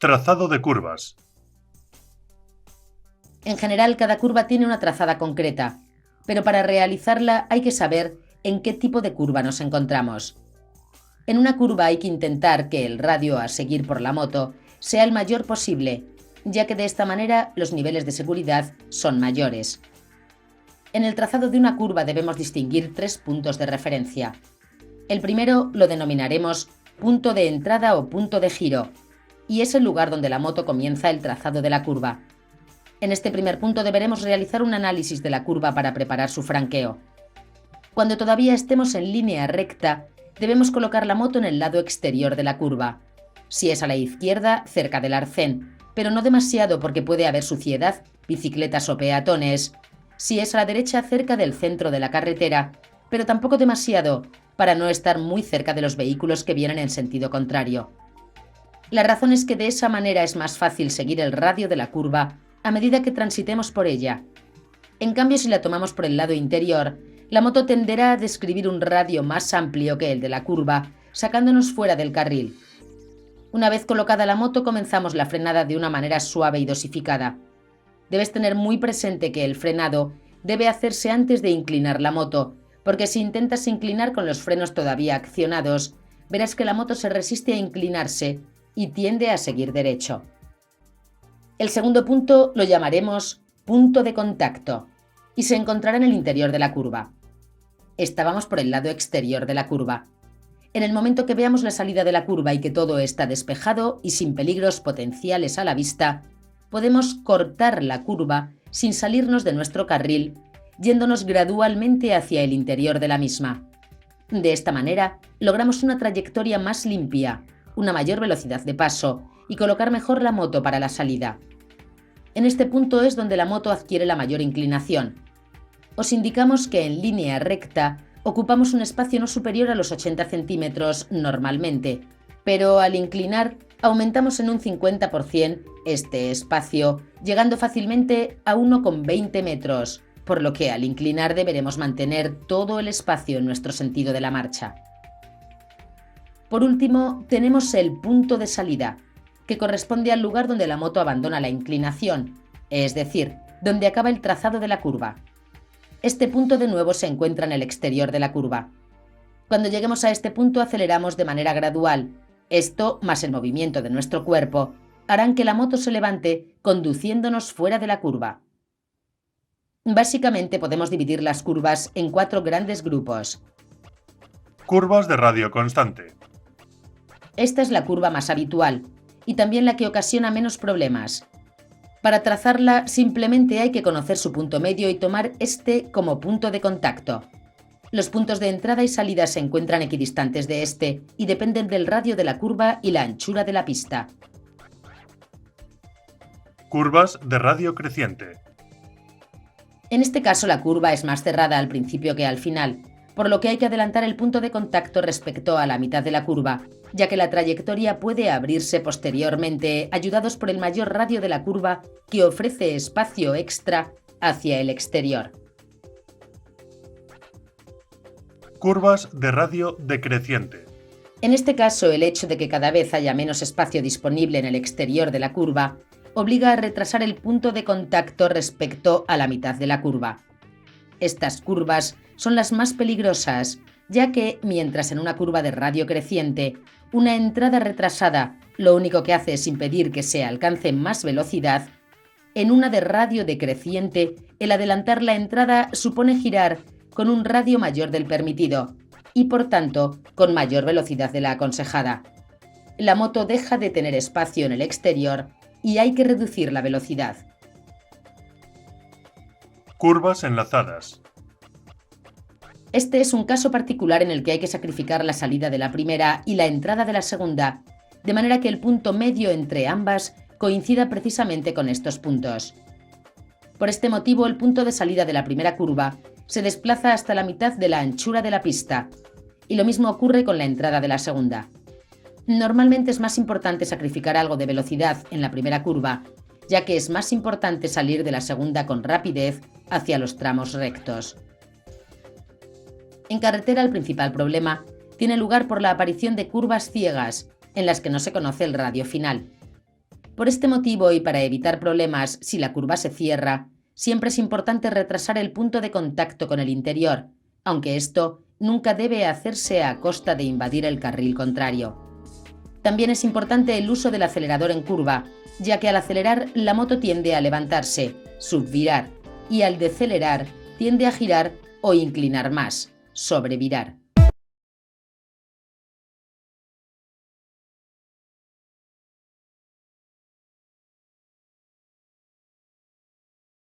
Trazado de curvas. En general, cada curva tiene una trazada concreta, pero para realizarla hay que saber en qué tipo de curva nos encontramos. En una curva hay que intentar que el radio a seguir por la moto sea el mayor posible, ya que de esta manera los niveles de seguridad son mayores. En el trazado de una curva debemos distinguir 3 puntos de referencia. El primero lo denominaremos punto de entrada o punto de giro, y es el lugar donde la moto comienza el trazado de la curva. En este primer punto deberemos realizar un análisis de la curva para preparar su franqueo. Cuando todavía estemos en línea recta, debemos colocar la moto en el lado exterior de la curva. Si es a la izquierda, cerca del arcén, pero no demasiado porque puede haber suciedad, bicicletas o peatones. Si es a la derecha, cerca del centro de la carretera, pero tampoco demasiado, para no estar muy cerca de los vehículos que vienen en sentido contrario. La razón es que de esa manera es más fácil seguir el radio de la curva a medida que transitemos por ella. En cambio, si la tomamos por el lado interior, la moto tenderá a describir un radio más amplio que el de la curva, sacándonos fuera del carril. Una vez colocada la moto, comenzamos la frenada de una manera suave y dosificada. Debes tener muy presente que el frenado debe hacerse antes de inclinar la moto, porque si intentas inclinar con los frenos todavía accionados, verás que la moto se resiste a inclinarse y tiende a seguir derecho. El segundo punto lo llamaremos punto de contacto y se encontrará en el interior de la curva. Estábamos por el lado exterior de la curva. En el momento que veamos la salida de la curva y que todo está despejado y sin peligros potenciales a la vista, podemos cortar la curva sin salirnos de nuestro carril, yéndonos gradualmente hacia el interior de la misma. De esta manera, logramos una trayectoria más limpia, una mayor velocidad de paso y colocar mejor la moto para la salida. En este punto es donde la moto adquiere la mayor inclinación. Os indicamos que en línea recta ocupamos un espacio no superior a los 80 centímetros normalmente, pero al inclinar aumentamos en un 50% este espacio, llegando fácilmente a 1,20 metros, por lo que al inclinar deberemos mantener todo el espacio en nuestro sentido de la marcha. Por último, tenemos el punto de salida, que corresponde al lugar donde la moto abandona la inclinación, es decir, donde acaba el trazado de la curva. Este punto de nuevo se encuentra en el exterior de la curva. Cuando lleguemos a este punto aceleramos de manera gradual. Esto, más el movimiento de nuestro cuerpo, harán que la moto se levante conduciéndonos fuera de la curva. Básicamente podemos dividir las curvas en 4 grandes grupos. Curvas de radio constante. Esta es la curva más habitual y también la que ocasiona menos problemas. Para trazarla simplemente hay que conocer su punto medio y tomar este como punto de contacto. Los puntos de entrada y salida se encuentran equidistantes de este y dependen del radio de la curva y la anchura de la pista. Curvas de radio creciente. En este caso la curva es más cerrada al principio que al final, por lo que hay que adelantar el punto de contacto respecto a la mitad de la curva, ya que la trayectoria puede abrirse posteriormente ayudados por el mayor radio de la curva que ofrece espacio extra hacia el exterior. Curvas de radio decreciente. En este caso, el hecho de que cada vez haya menos espacio disponible en el exterior de la curva obliga a retrasar el punto de contacto respecto a la mitad de la curva. Estas curvas son las más peligrosas, ya que, mientras en una curva de radio creciente, una entrada retrasada lo único que hace es impedir que se alcance más velocidad, en una de radio decreciente, el adelantar la entrada supone girar con un radio mayor del permitido y, por tanto, con mayor velocidad de la aconsejada. La moto deja de tener espacio en el exterior y hay que reducir la velocidad. Curvas enlazadas. Este es un caso particular en el que hay que sacrificar la salida de la primera y la entrada de la segunda, de manera que el punto medio entre ambas coincida precisamente con estos puntos. Por este motivo, el punto de salida de la primera curva se desplaza hasta la mitad de la anchura de la pista, y lo mismo ocurre con la entrada de la segunda. Normalmente es más importante sacrificar algo de velocidad en la primera curva, ya que es más importante salir de la segunda con rapidez hacia los tramos rectos. En carretera, el principal problema tiene lugar por la aparición de curvas ciegas, en las que no se conoce el radio final. Por este motivo y para evitar problemas si la curva se cierra, siempre es importante retrasar el punto de contacto con el interior, aunque esto nunca debe hacerse a costa de invadir el carril contrario. También es importante el uso del acelerador en curva, ya que al acelerar la moto tiende a levantarse, subvirar, y al decelerar tiende a girar o inclinar más, sobrevirar.